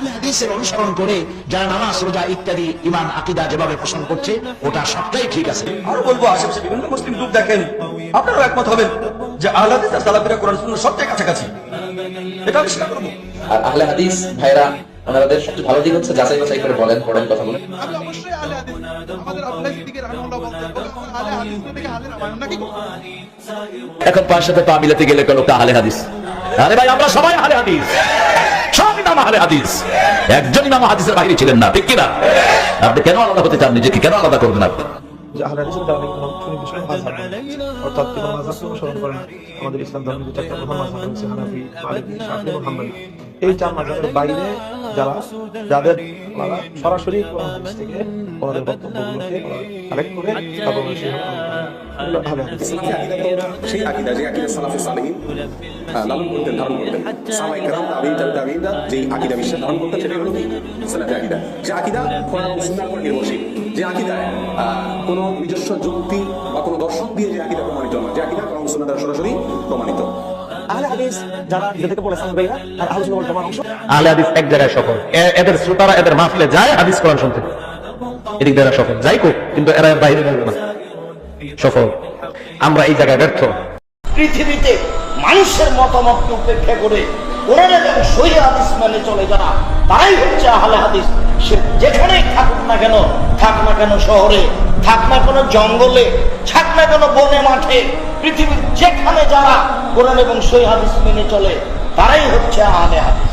আহলে হাদিসের অনুসরণ করে যারা নামাজ রোজা ইত্যাদি ঈমান আকীদা যেভাবে পোষণ করছে ওটা সবটাই ঠিক আছে। আরো বলবো, আশেপাশে বিভিন্ন মুসলিম গ্রুপ দেখেন, আপনারাও একমত হবেন যে আহলে হাদিস আর সালাফিরা কোরআন সুন্নাহর সবচেয়ে কাছাকাছি। এটা আমি স্বীকার করবো। আর আহলে হাদিস ভাইরা ওনাদের সবচেয়ে ভালো দিক হচ্ছে যাচাই বাছাই করে বলেন, পড়েন, কথা বলেন। আমি অবশ্যই আহলে হাদিস। আমাদের আব্দুল্লাহ সিদ্দিকী রাহিমাহুল্লাহ বলতেন, আহলে হাদিস থেকে আহলে রামায়ণ নাকি? এখন তার সাথে পা মিলাতে গেলে কোন আহলে হাদিস? আরে ভাই, আমরা সবাই আহলে হাদিস, সব ইমাম আহলে হাদিস। একজন ইমাম হাদিসের বাইরে ছিলেন না, ঠিক কিনা? আপনি কেন আলাদা হতে চান? নিজেকে কেন আলাদা করবেন আপনি? যে আহলে হাদিসের দ্বারা কোনো সুনির্দিষ্ট মাযহাব নেই, অর্থাৎ কোন মাযহাবকে অনুসরণ করেন। আমাদের ইসলাম ধর্মের যে চারটি প্রধান মাযহাব রয়েছে, হানাফি, মালিকি, শাফিঈ এবং হাম্বলি। এই চার মাযহাবের বাইরে যাদের সরাসরি কোরআন হাদিস থেকে ওনাদের বক্তব্যগুলোকে কালেক্ট করে তারপর আহলে হাদিস। সেই আকীদা, যে আকীদা সালাফে সালেহিন লালন করতেন, ধারণ করতেন, সাহাবায়ে কেরাম, তাবিঈন, তাবিঈনরা যে আকীদা বিশ্বাস ধারণ করতেন, সেটা হলো কি সালাফি আকীদা। যে আকীদা কোরআন এবং সুন্নাহর উপর নির্ভরশীল, যে আকীদায় কোনো নিজস্ব যুক্তি বা কোনো দর্শন দিয়ে যে আকীদা প্রমাণিত নয়, যে আকীদা কোরআন সুন্নাহ দ্বারা সরাসরি প্রমাণিত। আহলে হাদিস যারা যেটাকে বলে সাহাবাইরা আর আহলে সুন্নাহ ওয়াল জামাআর অংশ। আহলে হাদিস এক জায়গায় সফল, এদের শ্রোতারা এদের মাহফিলে যায় হাদিস কোরআন শুনতে, এদিক দ্বারা সফল যাই কোক, কিন্তু এরা বাইরে যাবে না, সফল। আমরা এই জায়গায় ব্যর্থ। পৃথিবীতে মানুষের মতামতকে উপেক্ষা করে কোরআন এবং সহিহ হাদিস মেনে চলে যারা, তারাই হচ্ছে আহলে হাদিস। সে যেখানেই থাকুক না কেন, থাক না কেন শহরে, থাক না কেন জঙ্গলে, থাক না কেন বনে মাঠে, পৃথিবীর যেখানে যারা কোরআন এবং সহিহ হাদিস মেনে চলে, তারাই হচ্ছে আহলে হাদিস।